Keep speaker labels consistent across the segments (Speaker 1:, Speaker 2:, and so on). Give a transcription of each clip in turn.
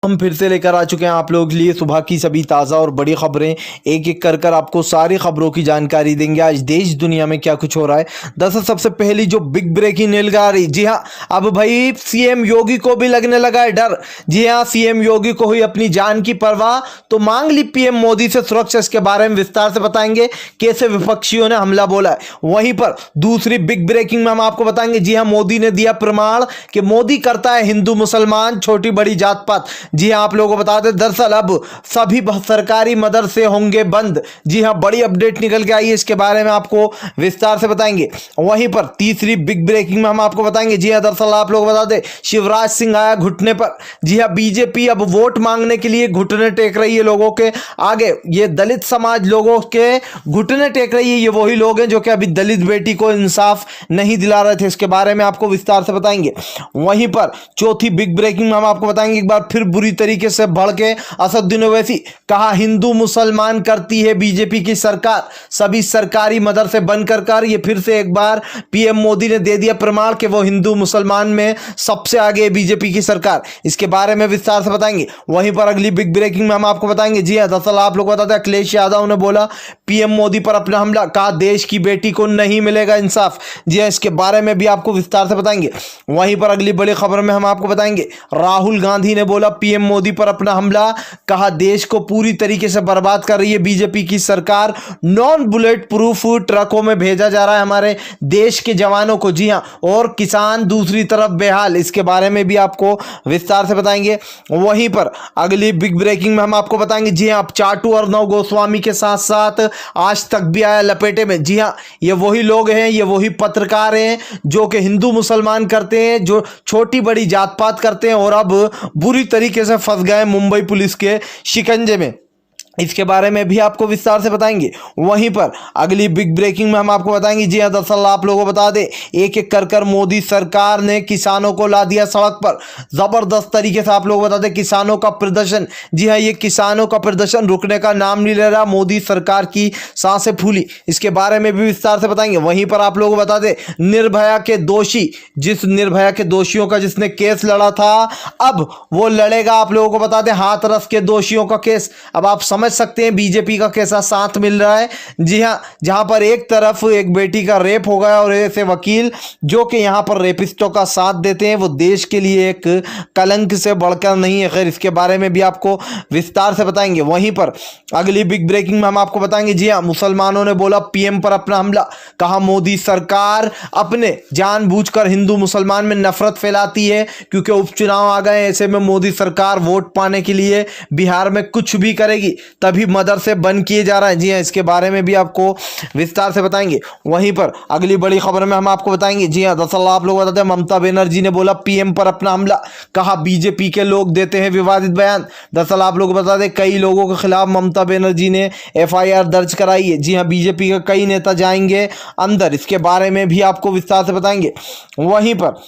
Speaker 1: हम फिर से लेकर आ चुके हैं आप लोगों के लिए सुबह की सभी ताज़ा और बड़ी खबरें। एक एक कर आपको सारी खबरों की जानकारी देंगे आज देश दुनिया में क्या कुछ हो रहा है। दरअसल सबसे पहली जो बिग ब्रेकिंग न्यूज़ आ रही, जी हाँ, अब भाई सीएम योगी को भी लगने लगा है डर। जी हाँ, सीएम योगी को हुई अपनी जान की परवाह तो मांग ली पीएम मोदी से सुरक्षा। इसके बारे में विस्तार से बताएंगे कैसे विपक्षियों ने हमला बोला है। वहीं पर दूसरी बिग ब्रेकिंग में हम आपको बताएंगे, जी हाँ, मोदी ने दिया प्रमाण कि मोदी करता है हिंदू मुसलमान छोटी बड़ी जात पात। जी हां, आप लोगों को बता दें, दरअसल अब सभी सरकारी मदरसे होंगे बंद। जी हां, बड़ी अपडेट निकल के आई है, इसके बारे में आपको विस्तार से बताएंगे। वहीं पर तीसरी बिग ब्रेकिंग में हम आपको बताएंगे, जी हां, दरअसल आप लोग बता दें, शिवराज सिंह आया घुटने पर। जी हां, बीजेपी अब वोट मांगने के लिए घुटने टेक रही है लोगों के आगे। ये दलित समाज लोगों के घुटने टेक रही है। ये वही लोग हैं जो कि अभी दलित बेटी को इंसाफ नहीं दिला रहे थे। इसके बारे में आपको विस्तार से बताएंगे। वहीं पर चौथी बिग ब्रेकिंग में हम आपको बताएंगे, एक बार फिर बुरी तरीके से भड़के असदुद्दीन ओवैसी। कहा हिंदू मुसलमान करती है बीजेपी की सरकार, सभी सरकारी मदरसे बंद कर ये फिर से एक बार पीएम मोदी ने दे दिया प्रमाण कि वो हिंदू मुसलमान में सबसे आगे है बीजेपी की सरकार। इसके बारे में विस्तार से बताएंगे। वहीं पर अगली बिग ब्रेकिंग में हम आपको बताएंगे, जी हां, दरअसल आप लोग बताते हैं, अखिलेश यादव ने बोला पीएम मोदी पर अपना हमला, कहा देश की बेटी को नहीं मिलेगा इंसाफ। जी हां, इसके बारे में भी आपको विस्तार से बताएंगे। वहीं पर अगली बड़ी खबर में हम आपको बताएंगे, राहुल गांधी ने बोला पीएम मोदी पर अपना हमला, कहा देश को पूरी तरीके से बर्बाद कर रही है बीजेपी की सरकार। नॉन बुलेट प्रूफ ट्रकों में भेजा जा रहा है हमारे देश के जवानों को। जी हां, और किसान दूसरी तरफ बेहाल। इसके बारे में भी आपको विस्तार से बताएंगे। वहीं पर अगली बिग ब्रेकिंग में हम आपको बताएंगे, जी हां, चाटू अर्णव गोस्वामी के साथ साथ आज तक भी आया लपेटे में। जी हां, ये वही लोग हैं, ये वही पत्रकार हैं जो कि हिंदू मुसलमान करते हैं, जो छोटी बड़ी जात पात करते हैं और अब बुरी तरीके से फंस गए मुंबई पुलिस के शिकंजे में। इसके बारे में भी आपको विस्तार से बताएंगे। वहीं पर अगली बिग ब्रेकिंग में हम आपको बताएंगे, जी हां, दरअसल आप लोगों को बता दें, एक एक कर मोदी सरकार ने किसानों को ला दिया सड़क पर। जबरदस्त तरीके से आप लोगों को बता दें, किसानों का प्रदर्शन, जी हां, ये किसानों का प्रदर्शन रुकने का नाम नहीं ले रहा। मोदी सरकार की सांसें फूली। इसके बारे में भी विस्तार से बताएंगे। वहीं पर आप लोगों को बता दें, निर्भया के दोषी, जिस निर्भया के दोषियों का जिसने केस लड़ा था, अब वो लड़ेगा, आप लोगों को बता दें, हाथरस के दोषियों का केस। अब आप समझ सकते हैं बीजेपी का कैसा साथ मिल रहा है। जी हां, जहां पर एक तरफ एक बेटी का रेप हो गया और ऐसे वकील जो कि यहां पर रेपिस्टों का साथ देते हैं, वो देश के लिए एक कलंक से बढ़कर नहीं है। खैर, इसके बारे में भी आपको विस्तार से बताएंगे। वहीं पर अगली बिग ब्रेकिंग में हम आपको बताएंगे, जी हां, मुसलमानों ने बोला पीएम पर अपना हमला, कहा मोदी सरकार अपने जानबूझकर हिंदू मुसलमान में नफरत फैलाती है क्योंकि उपचुनाव आ गए। ऐसे में मोदी सरकार वोट पाने के लिए बिहार में कुछ भी करेगी, तभी मदरसे बंद किए जा रहे हैं। जी हां, इसके बारे में भी आपको विस्तार से बताएंगे। वहीं पर अगली बड़ी खबर में हम आपको बताएंगे, जी हां, दरअसल आप लोग बताते हैं, ममता बनर्जी ने बोला पीएम पर अपना हमला, कहा बीजेपी के लोग देते हैं विवादित बयान। दरअसल आप लोग बता दें, कई लोगों के खिलाफ ममता बनर्जी ने एफआईआर दर्ज कराई है। जी हां, बीजेपी के कई नेता जाएंगे अंदर। इसके बारे में भी आपको विस्तार से बताएंगे। वहीं पर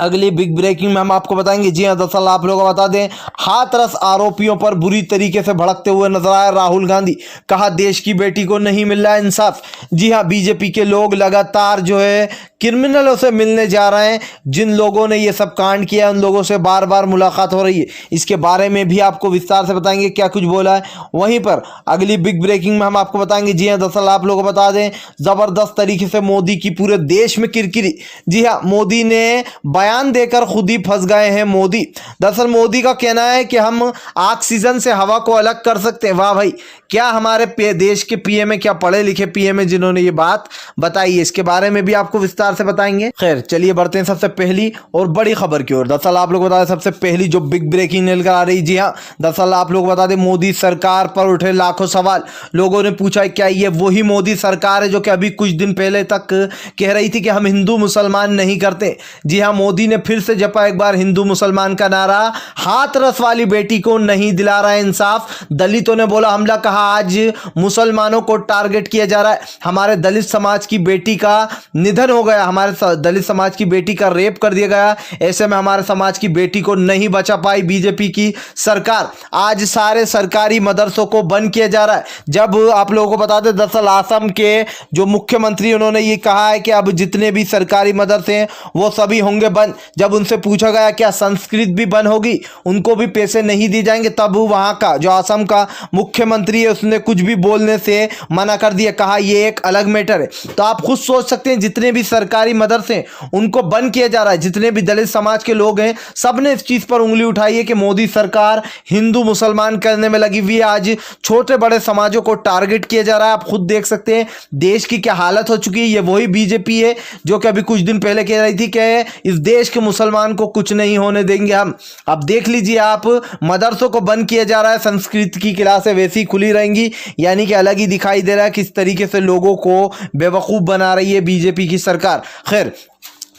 Speaker 1: अगली बिग ब्रेकिंग में हम आपको बताएंगे, जी हां, दरअसल आप लोगों को बता दें, हाथरस आरोपियों पर बुरी तरीके से भड़कते हुए नजर आए राहुल गांधी। कहा देश की बेटी को नहीं मिल रहा है इंसाफ। जी हां, बीजेपी के लोग लगातार जो है क्रिमिनलों से मिलने जा रहे हैं। जिन लोगों ने ये सब कांड किया उन लोगों से बार बार मुलाकात हो रही है। इसके बारे में भी आपको विस्तार से बताएंगे क्या कुछ बोला है। वहीं पर अगली बिग ब्रेकिंग में हम आपको बताएंगे, जी हां, दरअसल आप लोगों को बता दें, जबरदस्त तरीके से मोदी की पूरे देश में किरकिरी। जी हां, मोदी ने बयान देकर खुद ही फंस गए हैं मोदी। दरअसल मोदी का कहना है कि हम ऑक्सीजन से हवा को अलग कर सकते हैं। वाह भाई, क्या हमारे देश के पीएम है, क्या पढ़े लिखे पीएम है जिन्होंने ये बात बताई है। इसके बारे में भी आपको विस्तार से बताएंगे। खैर, चलिए बढ़ते हैं सबसे पहली और बड़ी खबर की ओर। दरअसल आप लोग बता दें, सबसे पहली जो बिग ब्रेकिंग निकल आ रही, जी हां, दरअसल आप लोग बता दें, मोदी सरकार पर उठे लाखों सवाल। लोगों ने पूछा क्या ये वही मोदी सरकार है जो कि अभी कुछ दिन पहले तक कह रही थी कि हम हिंदू मुसलमान नहीं करते। जी हां, मोदी ने फिर से जपा एक बार हिंदू मुसलमान का नारा। हाथरस वाली बेटी को नहीं दिला रहा है इंसाफ। दलितों ने बोला हमला, कहा कहा आज मुसलमानों को टारगेट किया जा रहा है, हमारे दलित समाज की बेटी का निधन हो गया, हमारे दलित समाज की बेटी का रेप कर दिया गया, ऐसे में हमारे समाज की बेटी को नहीं बचा पाई बीजेपी की सरकार। आज सारे सरकारी मदरसों को बंद किया जा रहा है। जब आप लोगों को बता दें, दरअसल असम के जो मुख्यमंत्री उन्होंने ये कहा है कि अब जितने भी सरकारी मदरसे हैं वो सभी होंगे बंद। जब उनसे पूछा गया क्या संस्कृत भी बंद होगी, उनको भी पैसे नहीं दिए जाएंगे, तब वहां का जो असम का मुख्यमंत्री है उसने कुछ भी बोलने से मना कर दिया, कहा ये एक अलग मैटर है। तो आप खुद सोच सकते हैं, जितने भी सरकारी मदरसे उनको बंद किया जा रहा है, जितने भी दलित समाज के लोग हैं सबने इस चीज पर उंगली उठाई है कि मोदी सरकार हिंदू मुसलमान करने में लगी हुई है। आज छोटे बड़े समाजों को टारगेट किया जा रहा है। आप खुद देख सकते हैं देश की क्या हालत हो चुकी है। ये वही बीजेपी है जो कि अभी कुछ दिन पहले कह रही थी कि इस देश के मुसलमान को कुछ नहीं होने देंगे हम। अब देख लीजिए आप, मदरसों को बंद किया जा रहा है, संस्कृत की क्लासें वैसी खुली रहेंगी, यानी कि अलग ही दिखाई दे रहा है किस तरीके से लोगों को बेवकूफ बना रही है बीजेपी की सरकार। खैर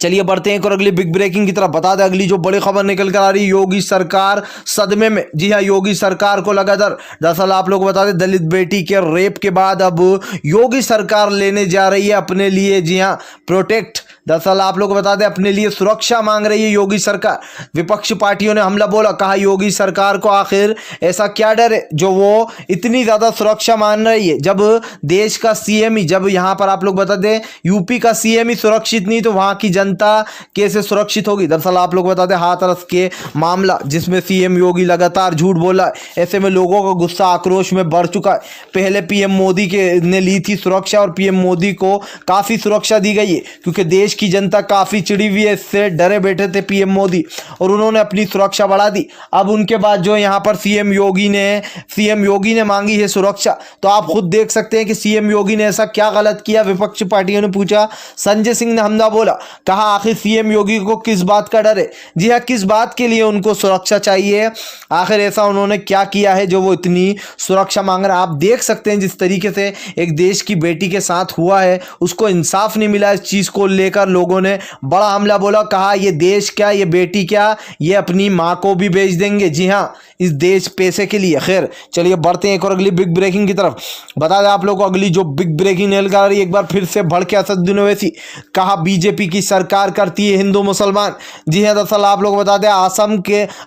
Speaker 1: चलिए बढ़ते हैं और अगली बिग ब्रेकिंग की तरफ। बता दें अगली जो बड़ी खबर निकल कर आ रही है, योगी सरकार सदमे में। जी हाँ, योगी सरकार को लगा डर। दरअसल आप लोग बता दें, दलित बेटी के रेप के बाद अब योगी सरकार लेने जा रही है अपने लिए, जी हाँ, प्रोटेक्ट। दरअसल आप लोग बता दें अपने लिए सुरक्षा मांग रही है योगी सरकार। विपक्षी पार्टियों ने हमला बोला, कहा योगी सरकार को आखिर ऐसा क्या डर है जो वो इतनी ज्यादा सुरक्षा मान रही है। जब देश का सीएम ही, जब यहाँ पर आप लोग बता दें यूपी का सीएम ही सुरक्षित नहीं तो वहां की जनता कैसे सुरक्षित होगी। दरअसल आप लोग बता दें हाथरस के मामला जिसमें सीएम योगी लगातार झूठ बोला है, ऐसे में लोगों का गुस्सा आक्रोश में बढ़ चुका है। पहले पीएम मोदी के ने ली थी सुरक्षा और पीएम मोदी को काफी सुरक्षा दी गई है क्योंकि देश की जनता काफी चिड़ी हुई है, इससे डरे बैठे थे पीएम मोदी और उन्होंने अपनी सुरक्षा बढ़ा दी। अब उनके बाद जो यहाँ पर सीएम योगी ने मांगी है सुरक्षा, तो आप खुद देख सकते हैं कि सीएम योगी ने ऐसा क्या गलत किया। विपक्षी पार्टियों ने पूछा, संजय सिंह ने हमला बोला, कहा आखिर सीएम योगी को किस बात का डर है। जी हाँ, किस बात के लिए उनको सुरक्षा चाहिए, आखिर ऐसा उन्होंने क्या किया है जो वो इतनी सुरक्षा मांग रहे हैं। आप देख सकते हैं जिस तरीके से एक देश की बेटी के साथ हुआ है, उसको इंसाफ नहीं मिला। इस चीज को लेकर लोगों ने बड़ा हमला बोला, कहा ये देश क्या, ये बेटी क्या, ये अपनी मां को भी बेच देंगे। जी हाँ, इस देश पैसे के लिए। खैर चलिए बढ़ते हैं एक और अगली बिग ब्रेकिंग की तरफ। बता दें आप लोगों को अगली जो बिग ब्रेकिंग निकल कर रही है, एक बार फिर से भड़के असदुद्दीन ओवैसी, कहा बीजेपी की सरकार करती है हिंदू मुसलमान। जी हाँ, दरअसल आप लोग बता दें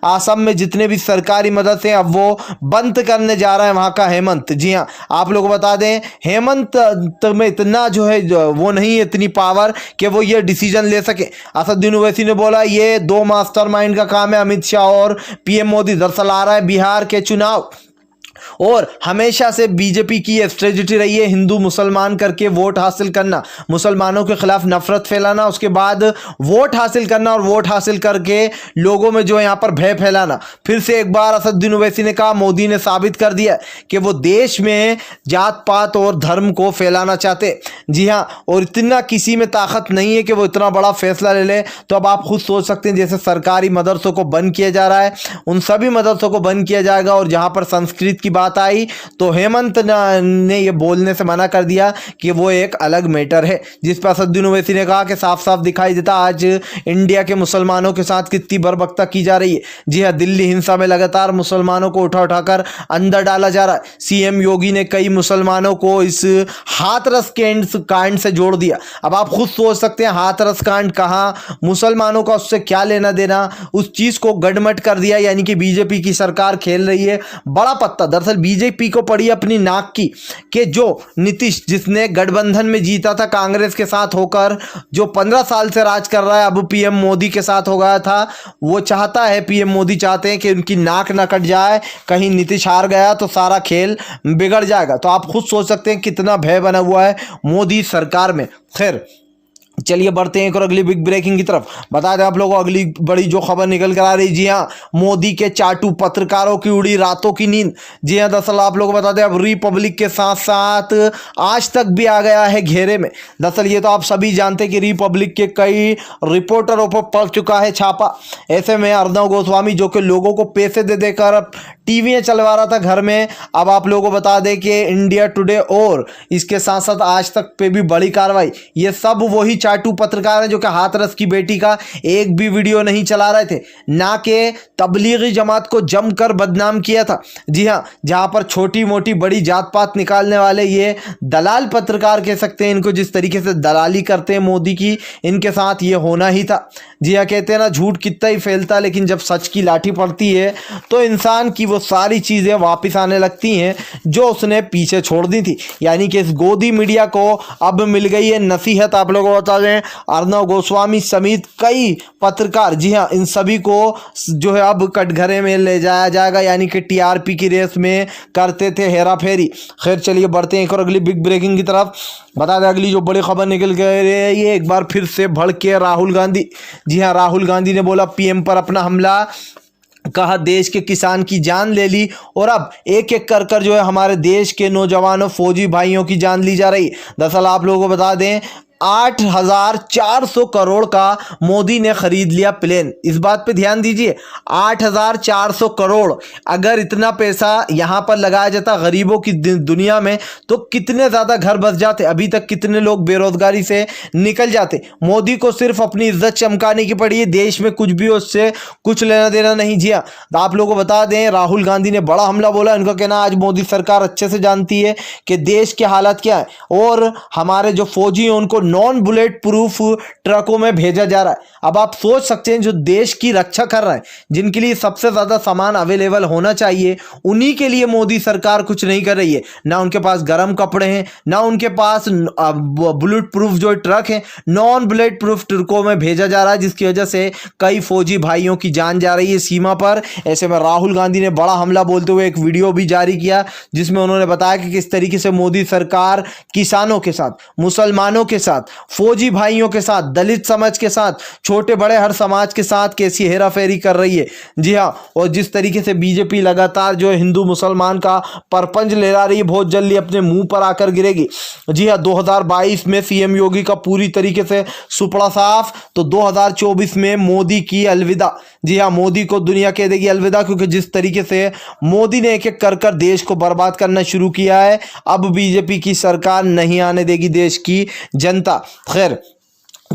Speaker 1: आसम में जितने भी सरकारी मदरसे हैं अब वो बंद करने जा रहा है वहां का हेमंत। जी हाँ, आप लोग बता दें हेमंत में इतना जो है वो नहीं है, इतनी पावर कि वो ये डिसीजन ले सके। असदुद्दीन ओवैसी ने बोला ये दो मास्टरमाइंड का काम है, अमित शाह और पीएम मोदी। दरअसल आ रहा है बिहार के चुनाव और हमेशा से बीजेपी की स्ट्रेटजी रही है हिंदू मुसलमान करके वोट हासिल करना, मुसलमानों के खिलाफ नफरत फैलाना, उसके बाद वोट हासिल करना और वोट हासिल करके लोगों में जो यहाँ पर भय फैलाना। फिर से एक बार असदुद्दीन ओवैसी ने कहा मोदी ने साबित कर दिया कि वो देश में जात पात और धर्म को फैलाना चाहते। जी हाँ, और इतना किसी में ताकत नहीं है कि वो इतना बड़ा फैसला ले ले। तो अब आप खुद सोच सकते हैं, जैसे सरकारी मदरसों को बंद किया जा रहा है, उन सभी मदरसों को बंद किया जाएगा। और जहाँ पर संस्कृत की बात आई तो हेमंत ने ये बोलने से मना कर दिया कि वो एक अलग मैटर है, जिस पर असदुद्दीन ओवैसी ने कहा कि साफ साफ दिखाई देता आज इंडिया के मुसलमानों के साथ कितनी बर्बरता की जा रही है। जी हाँ, दिल्ली हिंसा में लगातार मुसलमानों को उठा उठाकर अंदर डाला जा रहा है। सीएम योगी ने कई मुसलमानों को इस हाथरस कांड से जोड़ दिया। अब आप खुद सोच सकते हैं हाथरस कांड कहाँ, मुसलमानों का उससे क्या लेना देना, उस चीज को गड़मट कर दिया। यानी कि बीजेपी की सरकार खेल रही है बड़ा पत्ता। दरअसल बीजेपी को पड़ी अपनी नाक की कि जो नीतीश, जिसने गठबंधन में जीता था कांग्रेस के साथ होकर, जो 15 साल से राज कर रहा है, अब पीएम मोदी के साथ हो गया था, वो चाहता है, पीएम मोदी चाहते हैं कि उनकी नाक न कट जाए, कहीं नीतीश हार गया तो सारा खेल बिगड़ जाएगा। तो आप खुद सोच सकते हैं कितना भय बना हुआ है मोदी सरकार में। खैर चलिए बढ़ते हैं एक और अगली बिग ब्रेकिंग की तरफ। बता दें आप लोगों को अगली बड़ी जो खबर निकल कर आ रही, जी हाँ, मोदी के चाटू पत्रकारों की उड़ी रातों की नींद। जी हाँ, दरअसल आप लोग बता दें अब रिपब्लिक के साथ साथ आज तक भी आ गया है घेरे में। दरअसल ये तो आप सभी जानते हैं कि रिपब्लिक के कई रिपोर्टरों पर पड़ चुका है छापा। ऐसे में अर्नब गोस्वामी जो कि लोगों को पैसे दे देकर टीवी चलवा रहा था घर में। अब आप लोगों को बता दें कि इंडिया टुडे और इसके साथ साथ आज तक पे भी बड़ी कार्रवाई, ये सब वही चाटू पत्रकार हैं जो कि हाथरस की बेटी का एक भी वीडियो नहीं चला रहे थे, ना कि तबलीगी जमात को जमकर बदनाम किया था। जी हाँ, जहां पर छोटी मोटी बड़ी जात पात निकालने वाले ये दलाल पत्रकार कह सकते हैं इनको, जिस तरीके से दलाली करते हैं मोदी की, इनके साथ ये होना ही था। जी हाँ, कहते हैं ना झूठ कितना ही फैलता, लेकिन जब सच की लाठी पड़ती है तो इंसान की वो सारी चीज़ें वापस आने लगती हैं जो उसने पीछे छोड़ दी थी। यानी कि इस गोदी मीडिया को अब मिल गई है नसीहत। आप लोगों को बता दें, अर्नब गोस्वामी समेत कई पत्रकार, जी हाँ, इन सभी को जो है अब कटघरे में ले जाया जाएगा, यानी कि टीआरपी की रेस में करते थे हेरा फेरी। खैर चलिए बढ़ते हैं एक और अगली बिग ब्रेकिंग की तरफ। बता दें अगली जो बड़ी खबर निकल के रही है, एक बार फिर से भड़के राहुल गांधी। जी हाँ, राहुल गांधी ने बोला पीएम पर अपना हमला, कहा देश के किसान की जान ले ली, और अब एक एक कर कर जो है हमारे देश के नौजवानों फौजी भाइयों की जान ली जा रही। दरअसल आप लोगों को बता दें 8,400 करोड़ का मोदी ने खरीद लिया प्लेन। इस बात पे ध्यान दीजिए, 8,400 करोड़। अगर इतना पैसा यहां पर लगाया जाता गरीबों की दुनिया में तो कितने ज्यादा घर बस जाते, अभी तक कितने लोग बेरोजगारी से निकल जाते। मोदी को सिर्फ अपनी इज्जत चमकाने की पड़ी है, देश में कुछ भी उससे कुछ लेना देना नहीं। जी हाँ, आप लोगों को बता दें राहुल गांधी ने बड़ा हमला बोला। इनका कहना आज मोदी सरकार अच्छे से जानती है कि देश की हालत क्या है, और हमारे जो फौजी हैं उनको नॉन बुलेट प्रूफ ट्रकों में भेजा जा रहा है। अब आप सोच सकते हैं जो देश की रक्षा कर रहा है, जिनके लिए सबसे ज्यादा सामान अवेलेबल होना चाहिए, उन्हीं के लिए मोदी सरकार कुछ नहीं कर रही है। ना उनके पास गर्म कपड़े हैं, ना उनके पास बुलेट प्रूफ जो ट्रक है, नॉन बुलेट प्रूफ ट्रकों में भेजा जा रहा है, जिसकी वजह से कई फौजी भाइयों की जान जा रही है सीमा पर। ऐसे में राहुल गांधी ने बड़ा हमला बोलते हुए एक वीडियो भी जारी किया, जिसमें उन्होंने बताया कि किस तरीके से मोदी सरकार किसानों के साथ, मुसलमानों के साथ, फौजी भाइयों के साथ, दलित समाज के साथ, छोटे बड़े हर समाज के साथ कैसी हेराफेरी कर रही है। जी हाँ, और जिस तरीके से बीजेपी लगातार जो हिंदू मुसलमान का परपंच ले रही है, बहुत जल्दी अपने मुंह पर आकर गिरेगी। जी हाँ, 2022 में सीएम योगी का पूरी तरीके से सुपड़ा साफ, तो 2024 में मोदी की अलविदा। जी हाँ, मोदी को दुनिया कह देगी अलविदा, क्योंकि जिस तरीके से मोदी ने एक एक कर कर देश को बर्बाद करना शुरू किया है, अब बीजेपी की सरकार नहीं आने देगी देश की जनता। खैर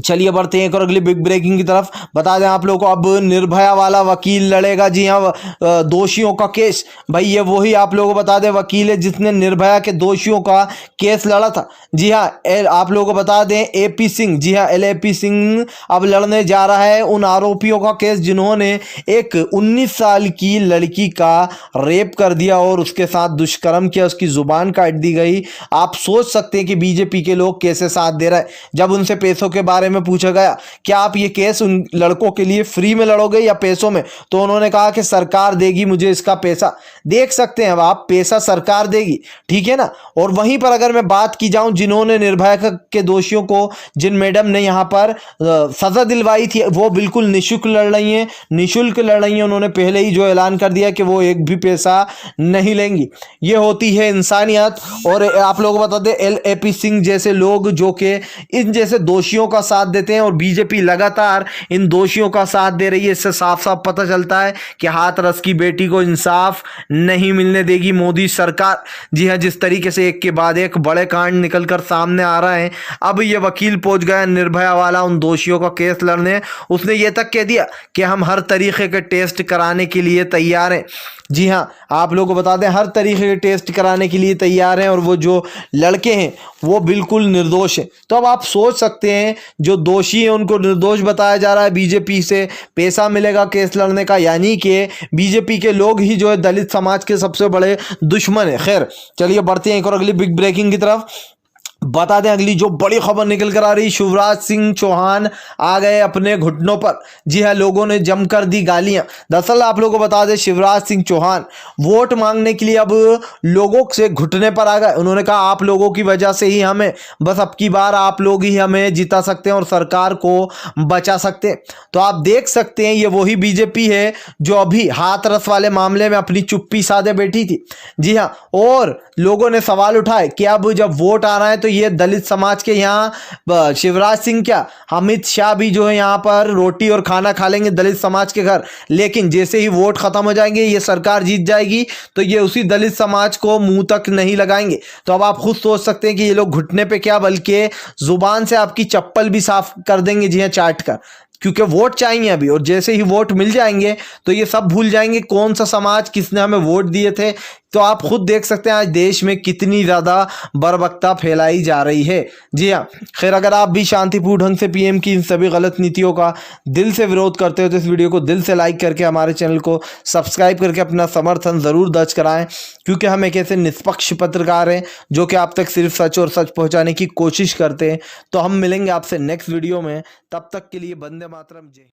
Speaker 1: चलिए बढ़ते हैं एक और अगली बिग ब्रेकिंग की तरफ। बता दें आप लोगों को अब निर्भया वाला वकील लड़ेगा। जी हाँ, दोषियों का केस। भाई ये वही आप लोगों को बता दें वकील है जिसने निर्भया के दोषियों का केस लड़ा था। जी हाँ, आप लोगों को बता दें एपी सिंह, जी हाँ एलएपी सिंह अब लड़ने जा रहा है उन आरोपियों का केस जिन्होंने एक 19 साल की लड़की का रेप कर दिया और उसके साथ दुष्कर्म किया, उसकी जुबान काट दी गई। आप सोच सकते हैं कि बीजेपी के लोग कैसे साथ दे रहे हैं। जब उनसे पैसों के बारे में पूछा गया कि आप ये केस उन लड़कों के लिए फ्री में लड़ोगे या पैसों में, तो उन्होंने कहा कि सरकार देगी मुझे इसका पैसा। देख सकते हैं अब आप, पैसा सरकार देगी, ठीक है ना। और वहीं पर अगर मैं बात की जाऊं जिन्होंने निर्भया के दोषियों को, जिन मैडम ने यहां पर सजा दिलवाई थी, वो बिल्कुल निःशुल्क लड़ रही हैं, निःशुल्क लड़ रही हैं। उन्होंने पहले ही जो ऐलान कर दिया कि वो एक भी पैसा नहीं लेंगी। ये होती है इंसानियत। और आप लोगों को बता दें एलएपी सिंह जैसे लोग जो कि इन जैसे दोषियों का साथ देते हैं और बीजेपी लगातार इन दोषियों का साथ दे रही है, इससे साफ साफ पता चलता है कि हाथरस की बेटी को इंसाफ नहीं मिलने देगी मोदी सरकार। जी हां, जिस तरीके से एक के बाद एक बड़े कांड निकलकर सामने आ रहा है। अब ये वकील पहुंच गया निर्भया वाला उन दोषियों का केस लड़ने। उसने ये तक कह दिया कि हम हर तरीके के टेस्ट कराने के लिए तैयार हैं। जी हां, आप लोगों को बता दें हर तरीके के टेस्ट कराने के लिए तैयार हैं और वो जो लड़के हैं वो बिल्कुल निर्दोष हैं। तो अब आप सोच सकते हैं जो दोषी हैं उनको निर्दोष बताया जा रहा है, बीजेपी से पैसा मिलेगा केस लड़ने का, यानी कि बीजेपी के लोग ही जो है दलित समाज के सबसे बड़े दुश्मन है। खैर चलिए बढ़ते हैं एक और अगली बिग ब्रेकिंग की तरफ। बता दें अगली जो बड़ी खबर निकल कर आ रही, शिवराज सिंह चौहान आ गए अपने घुटनों पर। जी हां, लोगों ने जमकर दी गालियां। दरअसल आप लोगों को बता दें शिवराज सिंह चौहान वोट मांगने के लिए अब लोगों से घुटने पर आ गए। उन्होंने कहा आप लोगों की वजह से ही हमें, बस अब की बार आप लोग ही हमें जिता सकते हैं और सरकार को बचा सकते हैं। तो आप देख सकते हैं ये वही बीजेपी है जो अभी हाथरस वाले मामले में अपनी चुप्पी साधे बैठी थी। जी हाँ, और लोगों ने सवाल उठाए कि अब जब वोट आ रहा है तो ये दलित समाज के यहाँ शिवराज सिंह क्या अमित शाह भी जो है यहाँ पर रोटी और खाना खा लेंगे दलित समाज के घर, लेकिन जैसे ही वोट खत्म हो जाएंगे, ये सरकार जीत जाएगी, तो ये उसी दलित समाज को मुंह तक नहीं लगाएंगे। तो अब आप खुद सोच सकते हैं कि ये लोग घुटने पे क्या बल्कि जुबान से आपकी चप्पल भी साफ कर देंगे, जी हाँ, चाट कर, क्योंकि वोट चाहिए अभी। और जैसे ही वोट मिल जाएंगे तो ये सब भूल जाएंगे कौन सा समाज किसने हमें वोट दिए थे। तो आप खुद देख सकते हैं आज देश में कितनी ज़्यादा बर्बरता फैलाई जा रही है। जी हाँ, खैर अगर आप भी शांतिपूर्ण ढंग से पीएम की इन सभी गलत नीतियों का दिल से विरोध करते हो तो इस वीडियो को दिल से लाइक करके हमारे चैनल को सब्सक्राइब करके अपना समर्थन ज़रूर दर्ज कराएं, क्योंकि हम एक ऐसे निष्पक्ष पत्रकार हैं जो कि आप तक सिर्फ सच और सच पहुँचाने की कोशिश करते हैं। तो हम मिलेंगे आपसे नेक्स्ट वीडियो में, तब तक के लिए वंदे मातरम, जय।